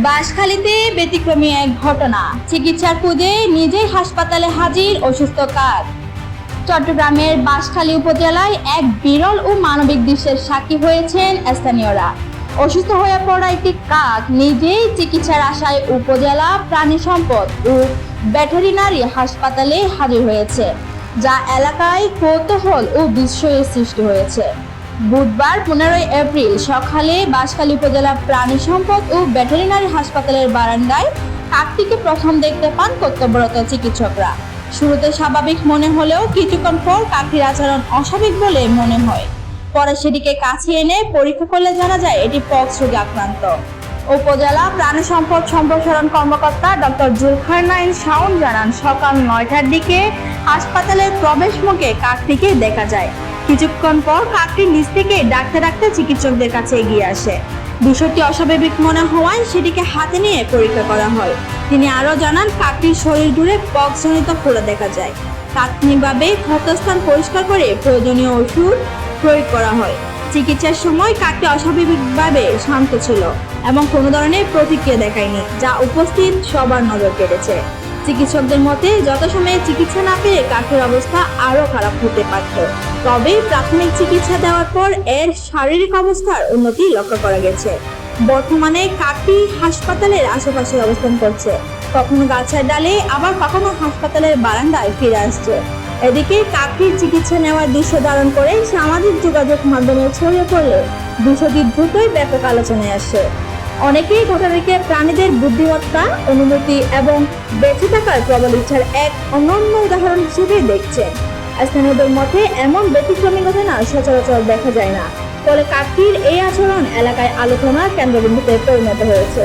বাঁশখালীতে ব্যতিক্রমী এক ঘটনা, চিকিৎসার খুঁজে নিজেই হাসপাতালে হাজির অসুস্থ কাক। চট্টগ্রামের বাঁশখালী উপজেলায় এক বিরল ও মানবিক দৃশ্যের সাক্ষী হয়েছেন স্থানীয়রা। অসুস্থ হয়ে পড়া একটি কাক নিজেই চিকিৎসার আশায় উপজেলা প্রাণী সম্পদ ও ভেটেরিনারি হাসপাতালে হাজির হয়েছে, যা এলাকায় কৌতূহল ও বিস্ময়ের সৃষ্টি হয়েছে। বুধবার 15 এপ্রিল সকালে বাঁশখালী উপজেলা প্রাণী সম্পদ ও ভেটেরিনারি হাসপাতালের বারান্দায় কাকটিকে প্রথম দেখতে পান কর্তব্যরত চিকিৎসকরা। শুরুতে স্বাভাবিক মনে হলেও কিছুক্ষণ পর কাকটির আচরণ অস্বাভাবিক বলে মনে হয়। পরে সেটিকে কাছে এনে পরীক্ষা করলে জানা যায় এটি পক্স রোগে আক্রান্ত। উপজেলা প্রাণী সম্পদ সম্প্রসারণ কর্মকর্তা ডক্টর জুলকারনাইন শাওন জানান, সকাল 9টার দিকে হাসপাতালের প্রবেশ মুখে কাকটিকে দেখা যায়। কিছুক্ষণ পর কাকটি নিচ থেকে ডাকতে ডাকতে চিকিৎসকদের কাছে এগিয়ে আসে। বিষয়টি অস্বাভাবিক মনে হওয়ায় সেটিকে হাতে নিয়ে পরীক্ষা করা হয়। তিনি আরও জানান, কাকটির শরীর জুড়ে পক্সজনিত ফোড়া দেখা যায়। তাৎক্ষণিকভাবে ক্ষতস্থান পরিষ্কার করে প্রয়োজনীয় ওষুধ প্রয়োগ করা হয়। চিকিৎসার সময় কাকটি অস্বাভাবিকভাবে শান্ত ছিল এবং কোনো ধরনের প্রতিক্রিয়া দেখায়নি, যা উপস্থিত সবার নজর কেড়েছে। চিকিৎসকদের মতে যথাসময়ে চিকিৎসা না পেয়ে কাকের অবস্থা আরও খারাপ হতে পারত। তবে প্রাথমিক চিকিৎসা দেওয়ার পর এর শারীরিক অবস্থার উন্নতি লক্ষ্য করা গেছে। বর্তমানে কাকটি হাসপাতালের আশেপাশে অবস্থান করছে, কখনো গাছের ডালে আবার কখনো হাসপাতালের বারান্দায় ফিরে আসছে। এদিকে কাকটির চিকিৎসা নেওয়ার দৃশ্য ধারণ করে সামাজিক যোগাযোগ মাধ্যমে ছড়িয়ে পড়লে বিষয়টি দ্রুতই ব্যাপক আলোচনায় আসে। অনেকেই ঘটনাকে প্রাণীদের বুদ্ধিমত্তা, অনুমতি এবং বেঁচে থাকার প্রবল ইচ্ছার এক অনন্য উদাহরণ হিসেবে দেখছেন। স্থানীয়দের মতে এমন ব্যতিক্রমী ঘটনা সচরাচর দেখা যায় না, ফলে কাকটির এই আচরণ এলাকায় আলোচনার কেন্দ্রবিন্দুতে পরিণত হয়েছে।